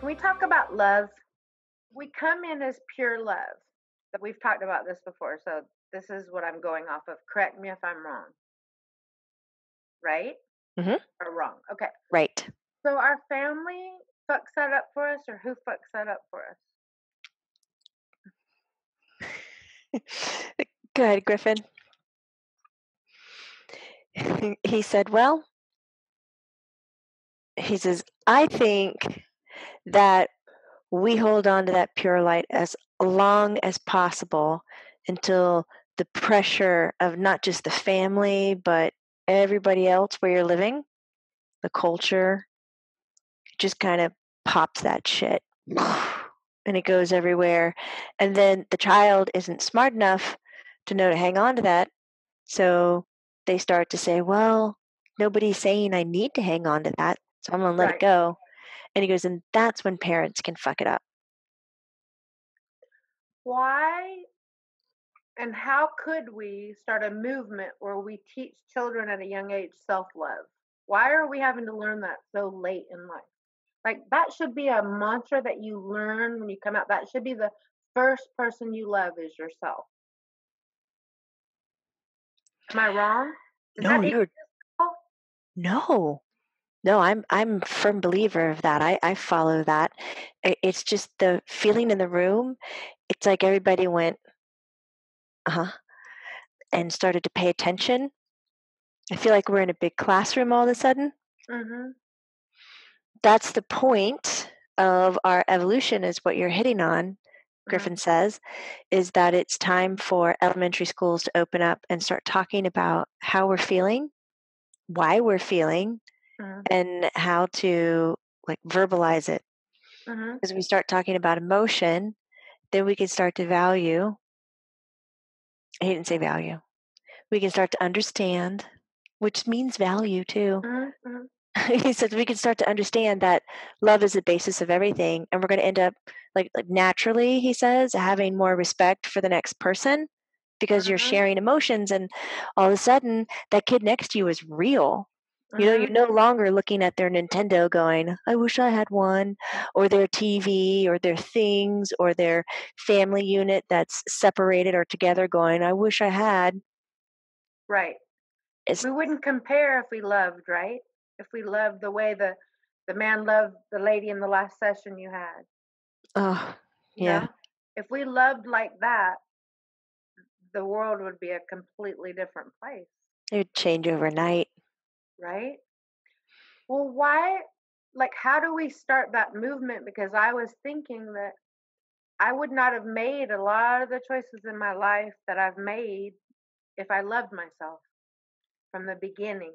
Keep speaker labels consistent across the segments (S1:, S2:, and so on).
S1: we talk about love, we come in as pure love. That we've talked about this before, so this is what I'm going off of. Correct me if I'm wrong, right?
S2: Mm-hmm.
S1: Or wrong. Okay.
S2: Right.
S1: So our family fucks that up for us, or who fucks that up for us?
S2: Go ahead, Griffin. He said, well, he says, I think that we hold on to that pure light as long as possible until the pressure of not just the family, but everybody else where you're living, the culture, just kind of pops that shit. And it goes everywhere. And then the child isn't smart enough to know to hang on to that. So they start to say, well, nobody's saying I need to hang on to that. So I'm going to let it go. And he goes, and that's when parents can fuck it up.
S1: Why and how could we start a movement where we teach children at a young age self-love? Why are we having to learn that so late in life? Like, that should be a mantra that you learn when you come out. That should be the first person you love is yourself. Am I wrong?
S2: No, I'm a firm believer of that. I follow that. It's just the feeling in the room. It's like everybody went, and started to pay attention. I feel like we're in a big classroom all of a sudden.
S1: Mm-hmm.
S2: That's the point of our evolution, is what you're hitting on, Griffin says, is that it's time for elementary schools to open up and start talking about how we're feeling, why we're feeling, and how to like verbalize it. As we start talking about emotion, then we can start to value. I didn't say value. We can start to understand, which means value too. He said we can start to understand that love is the basis of everything, and we're going to end up like naturally, he says, having more respect for the next person because you're sharing emotions, and all of a sudden that kid next to you is real. You know, you're no longer looking at their Nintendo going, I wish I had one, or their TV, or their things, or their family unit that's separated or together going, I wish I had.
S1: Right. We wouldn't compare if we loved, right? If we loved the way the man loved the lady in the last session you had.
S2: Oh, yeah.
S1: You know? If we loved like that, the world would be a completely different place.
S2: It would change overnight.
S1: Right? Well, why, like, how do we start that movement? Because I was thinking that I would not have made a lot of the choices in my life that I've made if I loved myself from the beginning.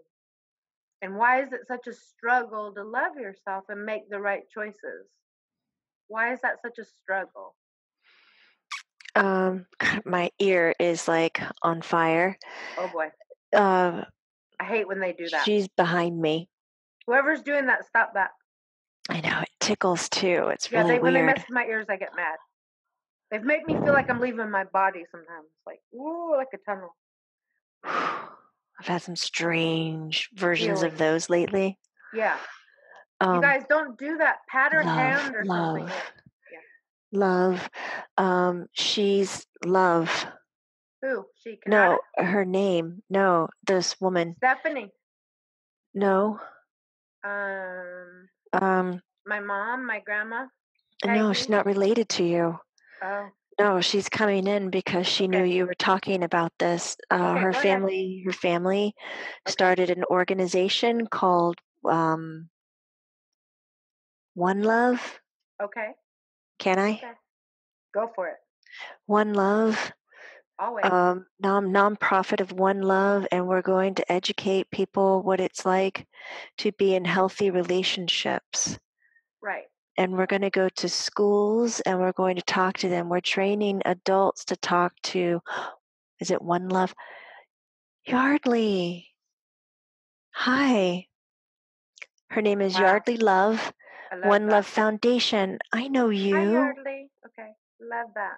S1: And why is it such a struggle to love yourself and make the right choices? Why is that such a struggle?
S2: My ear is like on fire.
S1: Oh boy.
S2: I
S1: hate when they do that.
S2: She's behind me.
S1: Whoever's doing that, stop that.
S2: I know, it tickles too. It's really
S1: when they
S2: weird.
S1: mess with my ears, I get mad. They've made me feel like I'm leaving my body sometimes. Like, ooh, like a tunnel.
S2: I've had some strange versions of those lately.
S1: Yeah. You guys don't do that. Pat her hand or something.
S2: Love. She's Love.
S1: Who? She? Kanata?
S2: No, her name. No, this woman.
S1: Stephanie.
S2: No.
S1: My mom, my grandma.
S2: No, she's not related to you.
S1: Oh.
S2: No, she's coming in because she knew you were talking about this. Her family started an organization called One Love.
S1: Okay.
S2: Can I?
S1: Okay. Go for it.
S2: One Love.
S1: Always.
S2: Nonprofit of One Love, and we're going to educate people what it's like to be in healthy relationships.
S1: Right.
S2: And we're going to go to schools and we're going to talk to them. We're training adults to talk to, is it One Love? Yardley. Hi. Her name is Yardley Love. One Love Foundation. I know you.
S1: Hi, Yardley. Okay. Love that.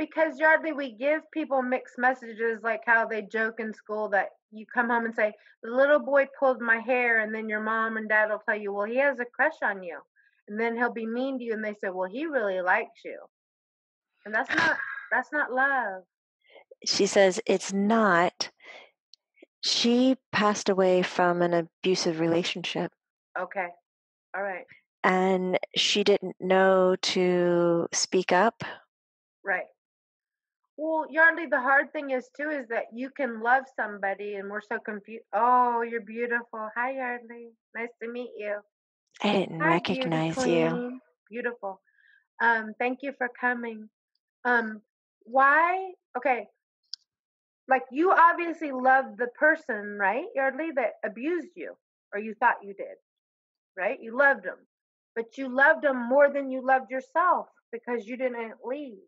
S1: Because Yardley, we give people mixed messages, like how they joke in school that you come home and say, "The little boy pulled my hair," and then your mom and dad will tell you, "Well, he has a crush on you," and then he'll be mean to you, and they say, "Well, he really likes you," and that's not love.
S2: She says it's not. She passed away from an abusive relationship,
S1: Okay, all right,
S2: and she didn't know to speak up.
S1: right. Well, Yardley, the hard thing is too is that you can love somebody, and we're so confused. Oh, you're beautiful. Hi, Yardley. Nice to meet you.
S2: I didn't
S1: Hi, beauty
S2: recognize you.
S1: queen. Beautiful. Thank you for coming. Um, why? Okay, like you obviously loved the person, right, Yardley, that abused you, or you thought you did, right? You loved him, but you loved him more than you loved yourself because you didn't leave.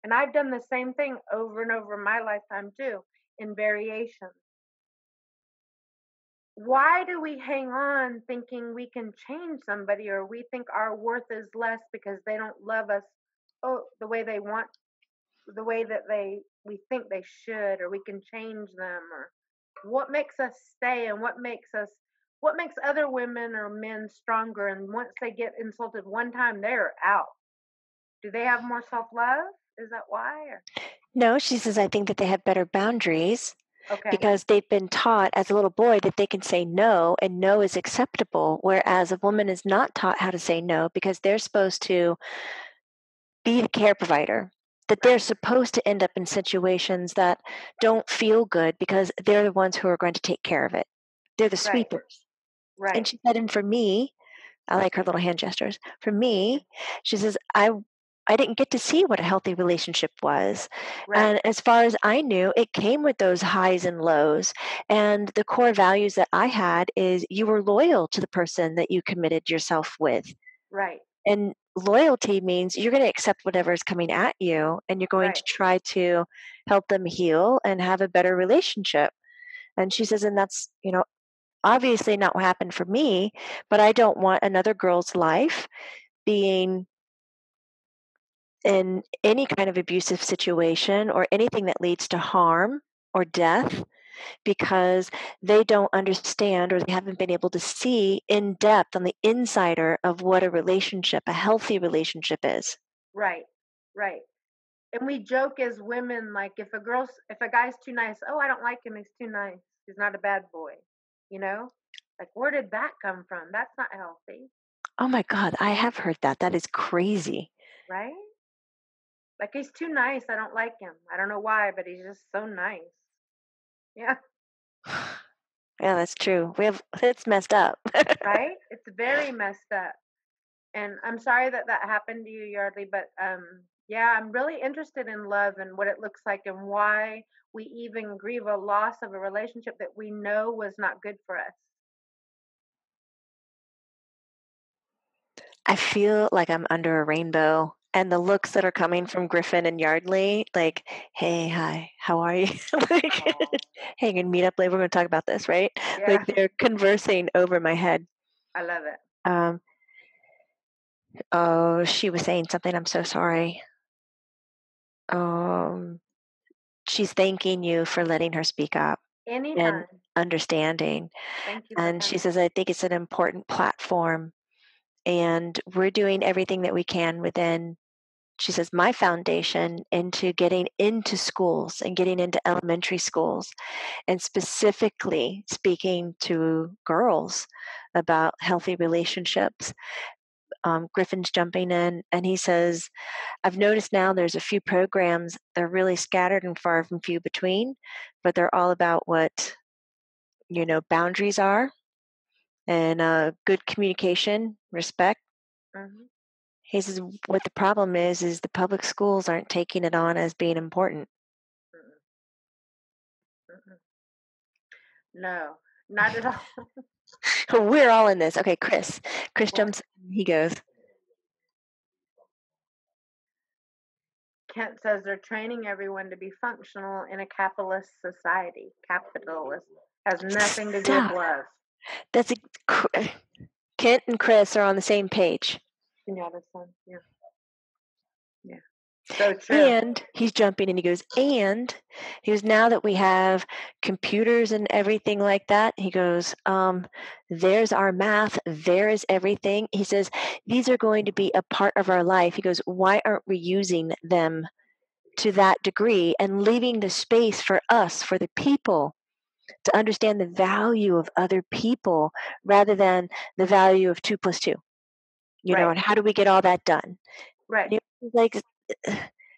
S1: And I've done the same thing over and over in my lifetime too, in variations. Why do we hang on thinking we can change somebody, or we think our worth is less because they don't love us, oh, the way they want, the way that we think they should, or we can change them, or what makes us stay, and what makes other women or men stronger, and once they get insulted one time they're out? Do they have more self-love? Is that why? Or,
S2: No, she says, I think that they have better boundaries
S1: okay,
S2: because they've been taught as a little boy that they can say no and no is acceptable, whereas a woman is not taught how to say no because they're supposed to be the care provider, that they're
S1: right,
S2: supposed to end up in situations that don't feel good because they're the ones who are going to take care of it. They're the
S1: right,
S2: sweepers. And
S1: right,
S2: she said, and for me, I like her little hand gestures. For me, she says, I didn't get to see what a healthy relationship was.
S1: right,
S2: And as far as I knew, it came with those highs and lows. And the core values that I had is you were loyal to the person that you committed yourself with.
S1: right,
S2: And loyalty means you're going to accept whatever is coming at you and you're going
S1: right,
S2: to try to help them heal and have a better relationship. And she says, and that's, obviously not what happened for me, but I don't want another girl's life being in any kind of abusive situation or anything that leads to harm or death because they don't understand or they haven't been able to see in depth on the insider of what a healthy relationship is.
S1: right, right. And we joke as women, like if a guy's too nice, oh, I don't like him, he's too nice, he's not a bad boy, you know, like where did that come from? That's not healthy,
S2: Oh my God, I have heard that. That is crazy.
S1: right? Like he's too nice, I don't like him, I don't know why, but he's just so nice. Yeah.
S2: Yeah, that's true. It's messed up.
S1: Right, it's very messed up. And I'm sorry that that happened to you, Yardley, but yeah, I'm really interested in love and what it looks like, and why we even grieve a loss of a relationship that we know was not good for us.
S2: I feel like I'm under a rainbow. And the looks that are coming from Griffin and Yardley, like, hey, hi, how are you? Like,
S1: Oh,
S2: hey, gonna meet up later. We're gonna talk about this, right? Like
S1: yeah,
S2: they're conversing over my head.
S1: I love it.
S2: Um, oh, she was saying something. I'm so sorry. Um, she's thanking you for letting her speak up and
S1: Anytime.
S2: understanding.
S1: Thank you for
S2: And she
S1: coming.
S2: says, I think it's an important platform, and we're doing everything that we can within, she says, my foundation into getting into schools and getting into elementary schools and specifically speaking to girls about healthy relationships. Griffin's jumping in and he says, I've noticed now there's a few programs, they're really scattered and far and few between, but they're all about what, boundaries are and good communication, respect.
S1: Hmm.
S2: He says what the problem is the public schools aren't taking it on as being important.
S1: Mm-mm, mm-mm. No, not at all.
S2: We're all in this. Okay, Chris. Chris
S1: What?
S2: jumps in. He goes,
S1: Kent says they're training everyone to be functional in a capitalist society. Capitalist has nothing to do with
S2: stop.
S1: love.
S2: That's Kent and Chris are on the same page.
S1: Yeah, this one. Yeah, yeah. So true.
S2: And he's jumping and he goes, now that we have computers and everything like that, he goes, there's our math, there is everything. He says, these are going to be a part of our life. He goes, why aren't we using them to that degree and leaving the space for us, for the people, to understand the value of other people rather than the value of 2 + 2,
S1: Right.
S2: and how do we get all that done?
S1: Right.
S2: He's like,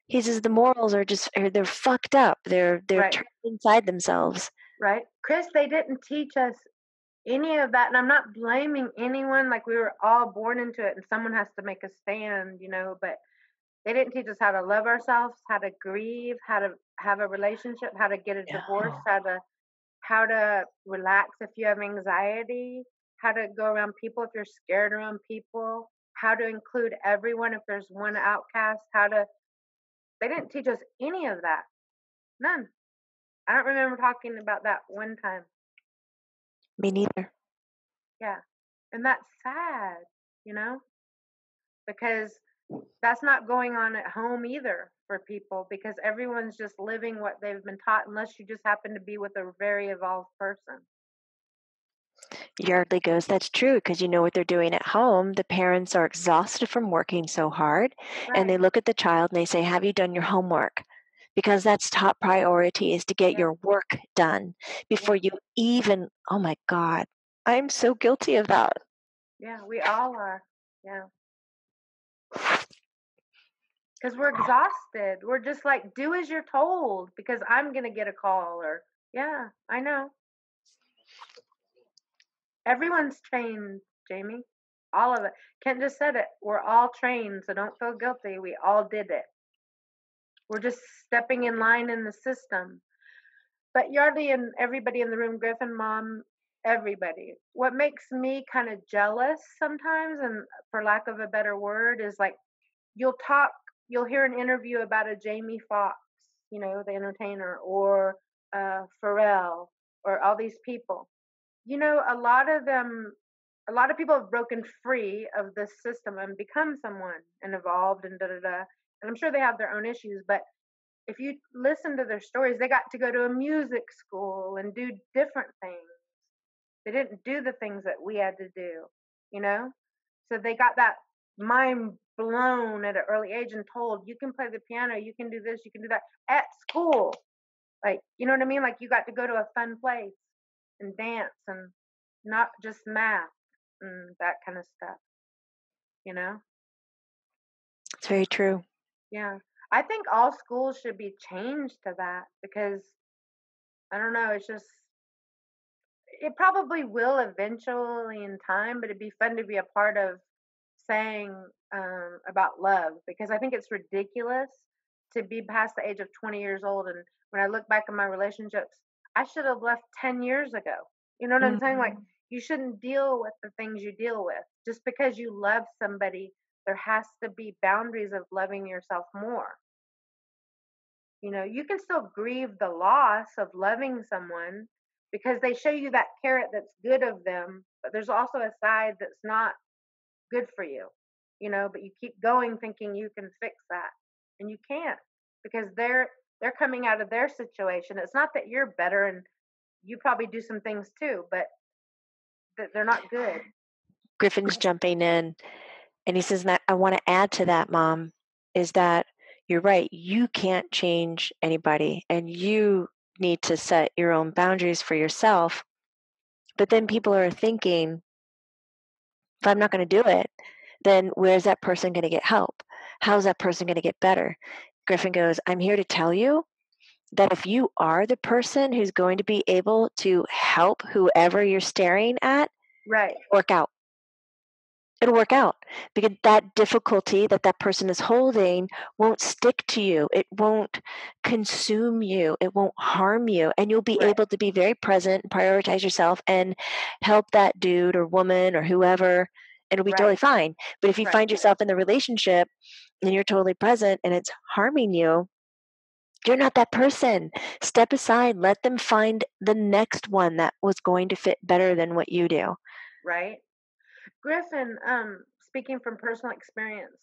S2: he says the morals they're fucked up. They're
S1: Right.
S2: trapped inside themselves.
S1: Right. Chris, they didn't teach us any of that. And I'm not blaming anyone. Like, we were all born into it and someone has to make a stand, but they didn't teach us how to love ourselves, how to grieve, how to have a relationship, how to get a divorce,
S2: No.
S1: how to relax if you have anxiety, how to go around people if you're scared around people, how to include everyone if there's one outcast, they didn't teach us any of that. None. I don't remember talking about that one time.
S2: Me neither.
S1: Yeah. And that's sad, you know, because that's not going on at home either for people because everyone's just living what they've been taught unless you just happen to be with a very evolved person.
S2: Yardley goes, that's true, because you know what they're doing at home. The parents are exhausted from working so hard, and
S1: Right.
S2: they look at the child and they say, have you done your homework? Because that's top priority, is to get
S1: Yeah.
S2: your work done
S1: Yeah.
S2: before you even, oh my God, I'm so guilty of that.
S1: Yeah. We all are. Yeah. Because we're exhausted. We're just like, do as you're told because I'm going to get a call or, yeah, I know. Everyone's trained, Jamie. All of it. Kent just said it. We're all trained, so don't feel guilty. We all did it. We're just stepping in line in the system. But Yardley and everybody in the room, Griffin, Mom, everybody. What makes me kind of jealous sometimes, and for lack of a better word, is like you'll talk, you'll hear an interview about a Jamie Foxx, the entertainer, or Pharrell, or all these people. A lot of people have broken free of this system and become someone and evolved and da da da. And I'm sure they have their own issues, but if you listen to their stories, they got to go to a music school and do different things. They didn't do the things that we had to do, you know? So they got that mind blown at an early age and told, you can play the piano, you can do this, you can do that at school. Like, you know what I mean? Like, you got to go to a fun place and dance and not just math and that kind of stuff, you know?
S2: It's very true.
S1: Yeah. I think all schools should be changed to that because I don't know, it's just it probably will eventually in time, but it'd be fun to be a part of saying about love because I think it's ridiculous to be past the age of 20 years old. And when I look back at my relationships, I should have left 10 years ago. You know what I'm saying? Like, you shouldn't deal with the things you deal with. Just because you love somebody, there has to be boundaries of loving yourself more. You can still grieve the loss of loving someone because they show you that carrot that's good of them, but there's also a side that's not good for you, but you keep going thinking you can fix that. And you can't because they're coming out of their situation. It's not that you're better and you probably do some things too, but they're not good.
S2: Griffin's jumping in, and he says, that I want to add to that, Mom, is that you're right. You can't change anybody, and you need to set your own boundaries for yourself. But then people are thinking, if I'm not going to do it, then where's that person going to get help? How's that person going to get better? Griffin goes, I'm here to tell you that if you are the person who's going to be able to help whoever you're staring at,
S1: Right.
S2: work out. It'll work out because that difficulty that that person is holding won't stick to you. It won't consume you. It won't harm you. And you'll be
S1: Right.
S2: able to be very present and prioritize yourself and help that dude or woman or whoever, and it'll be totally
S1: Right.
S2: fine. But if you
S1: Right.
S2: find yourself in the relationship and you're totally present and it's harming you, you're not that person. Step aside, let them find the next one that was going to fit better than what you do.
S1: Right. Griffin, speaking from personal experience,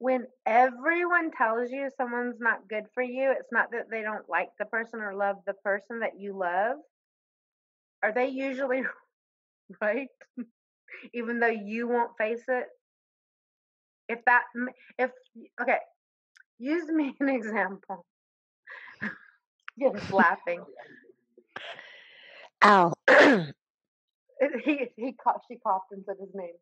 S1: when everyone tells you someone's not good for you, it's not that they don't like the person or love the person that you love. Are they usually right? Even though you won't face it? If that, if, okay, use me an example. Yes, laughing.
S2: Al.
S1: She coughed and said his name.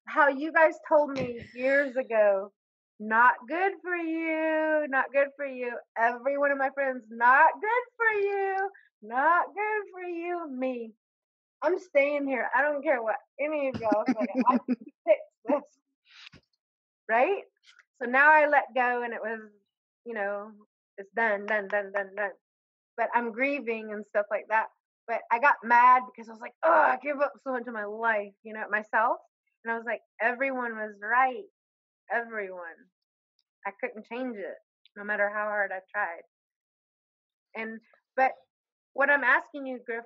S1: How you guys told me years ago, not good for you, not good for you. Every one of my friends, not good for you, not good for you. Me, I'm staying here. I don't care what any of y'all say. I can fix this, right? So now I let go, and it was, it's done, done, done, done, done. But I'm grieving and stuff like that. But I got mad because I was like, oh, I gave up so much of my life, myself. And I was like, everyone was right. Everyone. I couldn't change it, no matter how hard I tried. But what I'm asking you, Griff,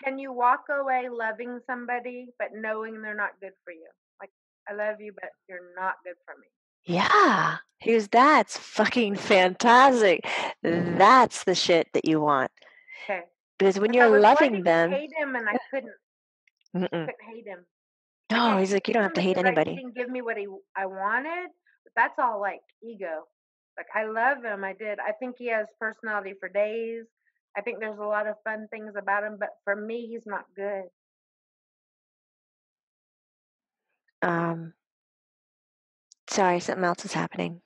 S1: can you walk away loving somebody but knowing they're not good for you? Like, I love you, but you're not good for me.
S2: Yeah. That's fucking fantastic. That's the shit that you want.
S1: Okay.
S2: Because when
S1: I
S2: you're
S1: was
S2: loving
S1: wanting
S2: them,
S1: to hate him, and I couldn't hate him.
S2: no, he's like, you don't
S1: Hate
S2: have
S1: him
S2: to hate
S1: because he
S2: anybody.
S1: didn't give me what I wanted. But that's all like ego. Like, I love him. I did. I think he has personality for days. I think there's a lot of fun things about him, but for me, he's not good.
S2: Sorry, something else is happening.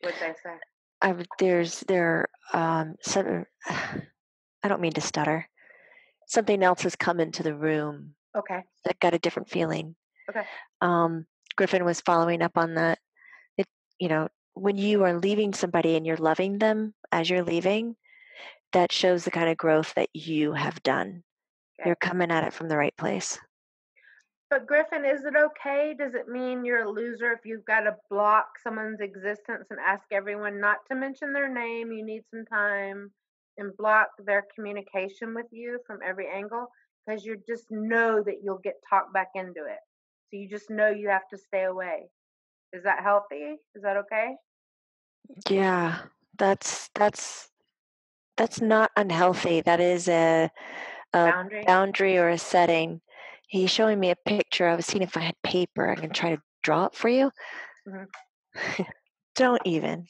S1: What'd they say?
S2: Some, I don't mean to stutter. Something else has come into the room.
S1: Okay.
S2: That got a different feeling.
S1: Okay.
S2: Griffin was following up on that. When you are leaving somebody and you're loving them as you're leaving, that shows the kind of growth that you have done.
S1: Okay.
S2: You're coming at it from the right place.
S1: But Griffin, is it okay? Does it mean you're a loser if you've got to block someone's existence and ask everyone not to mention their name? You need some time and block their communication with you from every angle because you just know that you'll get talked back into it. So you just know you have to stay away. Is that healthy? Is that okay?
S2: Yeah, that's not unhealthy. That is a boundary or a setting. He's showing me a picture. I was seeing if I had paper. I can try to draw it for you. Mm-hmm. Don't even.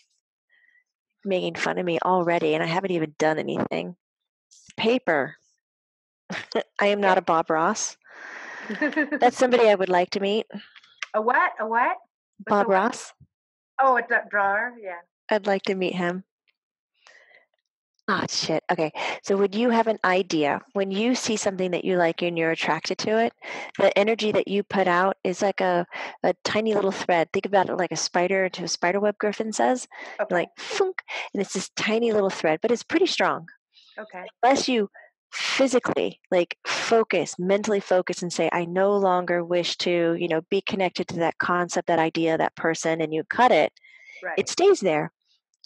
S2: Making fun of me already, and I haven't even done anything. Paper. I am not a Bob Ross. That's somebody I would like to meet.
S1: A what? A what?
S2: Bob Ross.
S1: Oh, a drawer? Yeah.
S2: I'd like to meet him. Oh, shit. Okay. So would you have an idea when you see something that you like and you're attracted to it, the energy that you put out is like a tiny little thread. Think about it like a spider to a spider web, Griffin says. Okay. Like, funk, and it's this tiny little thread, but it's pretty strong.
S1: Okay.
S2: Unless you physically mentally focus and say, I no longer wish to, be connected to that concept, that idea, that person, and you cut it, right. It stays there.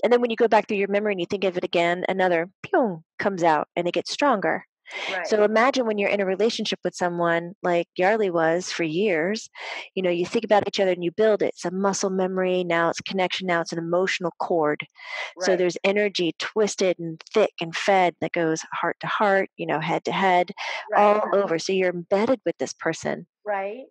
S2: And then when you go back through your memory and you think of it again, another pew comes out and it gets stronger. Right. So imagine when you're in a relationship with someone like Yarly was for years, you think about each other and you build it. It's a muscle memory. Now it's connection. Now it's an emotional cord. Right. So there's energy twisted and thick and fed that goes heart to heart, head to head, right. All over. So you're embedded with this person. Right.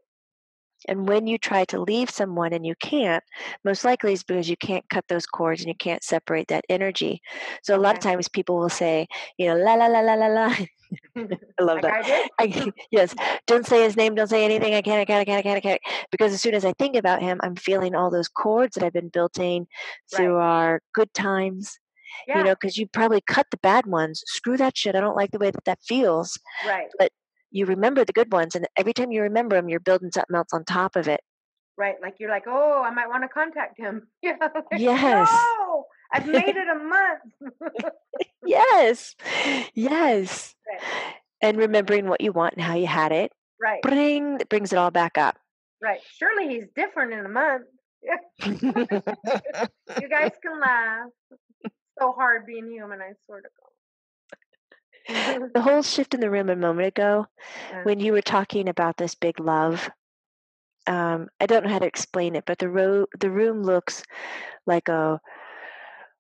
S2: And when you try to leave someone and you can't, most likely is because you can't cut those cords and you can't separate that energy. So a lot of times people will say, la, la, la, la, la, la. I love that. Yes. Don't say his name. Don't say anything. I can't. Because as soon as I think about him, I'm feeling all those cords that have been building through our good times. Yeah. Because you probably cut the bad ones. Screw that shit. I don't like the way that feels. Right. But you remember the good ones, and every time you remember them, you're building something else on top of it. Right, like you're like, oh, I might want to contact him. Yeah. Yes. No, I've made it a month. Yes. Right. And remembering what you want and how you had it. Right. Brings it all back up. Right. Surely he's different in a month. You guys can laugh. It's so hard being human, I swear to God. The whole shift in the room a moment ago, when you were talking about this big love, I don't know how to explain it, but the room looks like a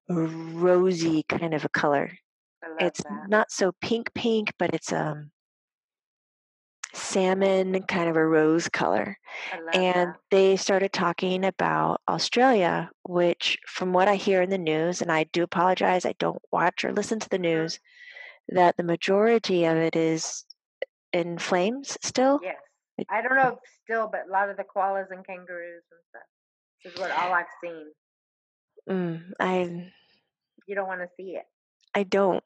S2: rosy kind of a color.
S1: I love
S2: It's
S1: that.
S2: not so pink, but it's salmon, kind of a rose color.
S1: I love
S2: And
S1: that.
S2: they started talking about Australia, which, from what I hear in the news, and I do apologize, I don't watch or listen to the
S1: Mhm.
S2: news, that the majority of it is in flames still.
S1: Yes.
S2: It-
S1: I don't know if still, but a lot of the koalas and kangaroos and stuff is what all I've seen.
S2: I
S1: You don't want to see it.
S2: don't.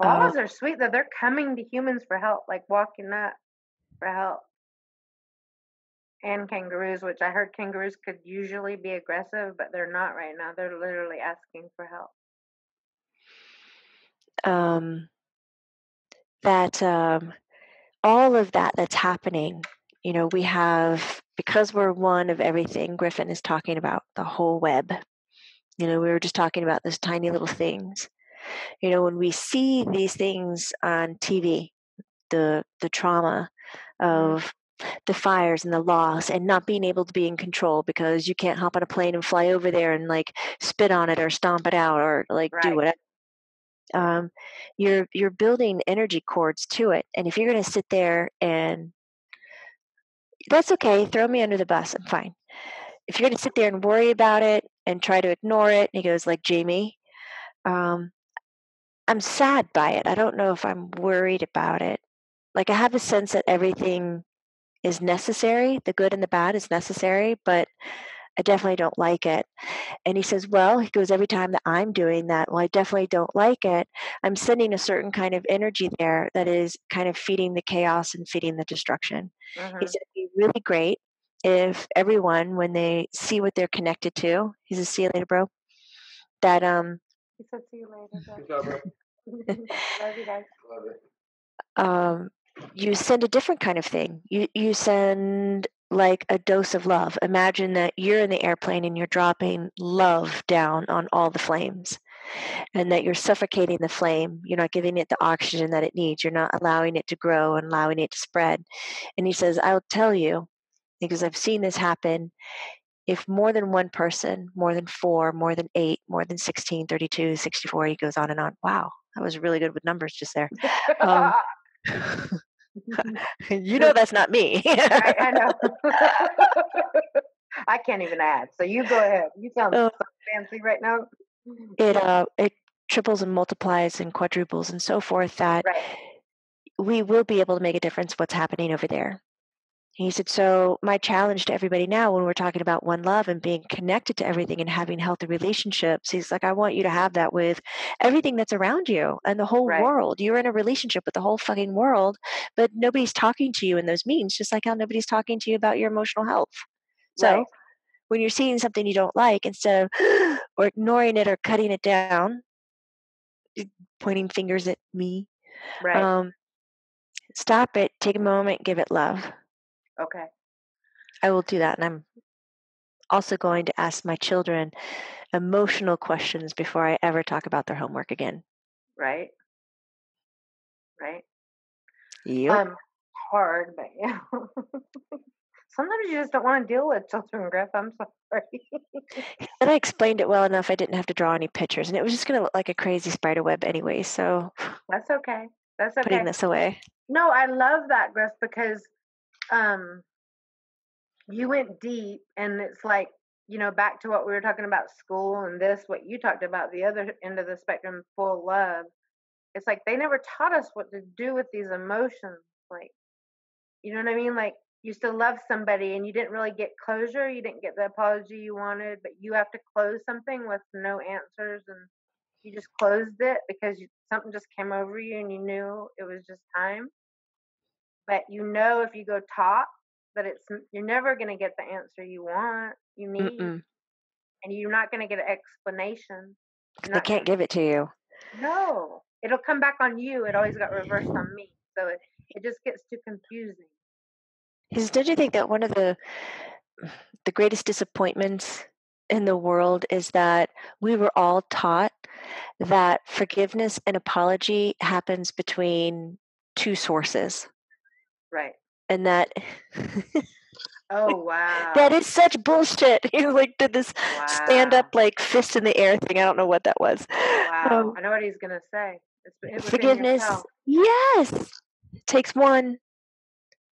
S2: Uh,
S1: Koalas are sweet though. They're coming to humans for help, like walking up for help. And kangaroos, which I heard kangaroos could usually be aggressive, but they're not right now. They're literally asking for help.
S2: um, that all of that's happening. We have, because we're one of everything. Griffin is talking about the whole web. We were just talking about those tiny little things. When we see these things on TV, the trauma
S1: Mm,
S2: of the fires and the loss and not being able to be in control because you can't hop on a plane and fly over there and like spit on it or stomp it out or like do
S1: right.
S2: whatever. You're building energy cords to it, and if you're going to sit there and that's okay, throw me under the bus, I'm fine. If you're going to sit there and worry about it and try to ignore it, and he goes like Jamie, um, I'm sad by it. I don't know if I'm worried about it. Like I have a sense that everything is necessary. The good and the bad is necessary, but I definitely don't like it. And he says, well, he goes, every time that I'm doing that, well, I definitely don't like it. I'm sending a certain kind of energy there that is kind of feeding the chaos and feeding the destruction. He
S1: Mhm.
S2: said, it'd be really great if everyone, when they see what they're connected to, he says, see you later, bro, that
S1: He said, "See you later, bro." Good job, bro. Love you guys. Love it.
S2: um, you send a different kind of thing. You send like a dose of love. Imagine that you're in the airplane and you're dropping love down on all the flames, and that you're suffocating the flame. You're not giving it the oxygen that it needs. You're not allowing it to grow and allowing it to spread. And he says, I'll tell you, because I've seen this happen. If more than one person, more than four, more than eight, more than 16, 32, 64, he goes on and on. Wow, that was really good with numbers just there. Um, that's not me.
S1: Right, I know. I can't even add. So you go ahead. You sound
S2: Uh,
S1: so fancy right now.
S2: it triples and multiplies and quadruples and so forth that
S1: Right,
S2: we will be able to make a difference what's happening over there. He said, so my challenge to everybody now when we're talking about one love and being connected to everything and having healthy relationships, he's like, I want you to have that with everything that's around you and the whole
S1: right,
S2: world. You're in a relationship with the whole fucking world, but nobody's talking to you in those meetings, just like how nobody's talking to you about your emotional health.
S1: right,
S2: So when you're seeing something you don't like, instead of or ignoring it or cutting it down, pointing fingers at me,
S1: right.
S2: um, stop it, take a moment, give it love.
S1: Okay,
S2: I will do that, and I'm also going to ask my children emotional questions before I ever talk about their homework again.
S1: right, right.
S2: Yep.
S1: Um, hard, but yeah. Sometimes you just don't want to deal with children, Griff. I'm sorry.
S2: And I explained it well enough I didn't have to draw any pictures, and it was just going to look like a crazy spider web anyway, so
S1: That's okay. That's
S2: putting
S1: okay.
S2: this away.
S1: No, I love that, Griff, because um you went deep, and it's like, back to what we were talking about, school and this, what you talked about, the other end of the spectrum, full love. It's like they never taught us what to do with these emotions. Like, you know what I mean? Like, you still love somebody and you didn't really get closure. You didn't get the apology you wanted, but you have to close something with no answers. And you just closed it because something just came over you and you knew it was just time. But if you go talk, that you're never going to get the answer you want, you need,
S2: Mm-mm.
S1: and you're not going to get an explanation. You're
S2: They
S1: not going
S2: can't
S1: to.
S2: give it to you.
S1: No, it'll come back on you. It always got reversed on me, so it just gets too confusing.
S2: Because don't you think that one of the greatest disappointments in the world is that we were all taught that forgiveness and apology happens between two sources,
S1: Right.
S2: and that
S1: Oh,
S2: That
S1: wow.
S2: is such bullshit. He like did this stand up
S1: Wow.
S2: like fist in the air thing. I don't know what that was.
S1: Wow.
S2: Um,
S1: I know what he's gonna say. It's within
S2: Forgiveness.
S1: yourself.
S2: Yes. It takes one.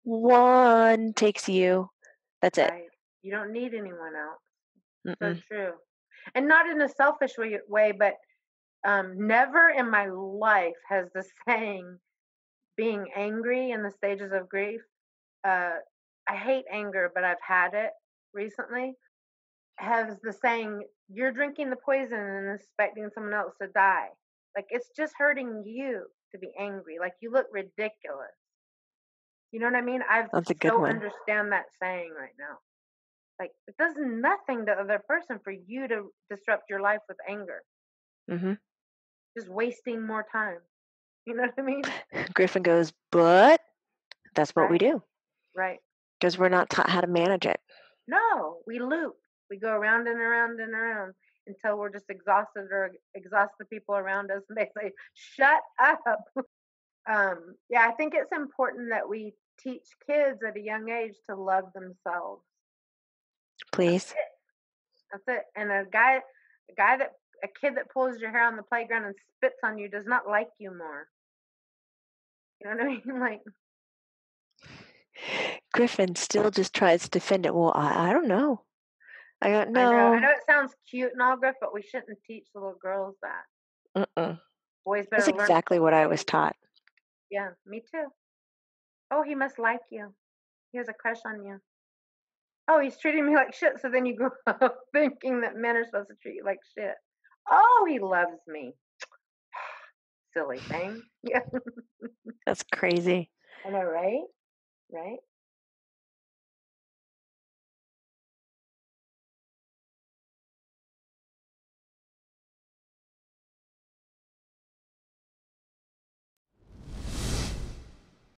S2: One takes you. That's it.
S1: Right. You don't need anyone else. So
S2: Mm-mm.
S1: true. And not in a selfish way, but never in my life has the saying being angry in the stages of grief. Uh, I hate anger, but I've had it recently. Has the saying, you're drinking the poison and expecting someone else to die. Like, it's just hurting you to be angry. Like, you look ridiculous. You know what I mean? I
S2: That's a good
S1: so
S2: one.
S1: understand that saying right now. Like, it does nothing to the other person for you to disrupt your life with anger.
S2: Hmm.
S1: Just wasting more time. You know what I mean?
S2: Griffin goes, but that's what we
S1: Right.
S2: do
S1: Right.
S2: because we're not taught how to manage it.
S1: No, we loop. We go around and around and around until we're just exhausted or exhaust the people around us and they say, shut up. Yeah, I think it's important that we teach kids at a young age to love themselves. That's
S2: Please.
S1: it. That's it. And a kid that pulls your hair on the playground and spits on you does not like you more. You know what I mean? Like,
S2: Griffin still just tries to defend it. Well, I don't know. I don't
S1: I
S2: know.
S1: know it sounds cute and all, Griff, but we shouldn't teach little girls that.
S2: Mm-mm.
S1: Boys
S2: That's
S1: better learn it
S2: exactly
S1: from
S2: what I was
S1: baby.
S2: taught.
S1: Yeah, me too. Oh, he must like you. He has a crush on you. Oh, he's treating me like shit. So then you grow up thinking that men are supposed to treat you like shit. Oh, he loves me. Silly thing. Yeah,
S2: That's crazy.
S1: I know, right? Right?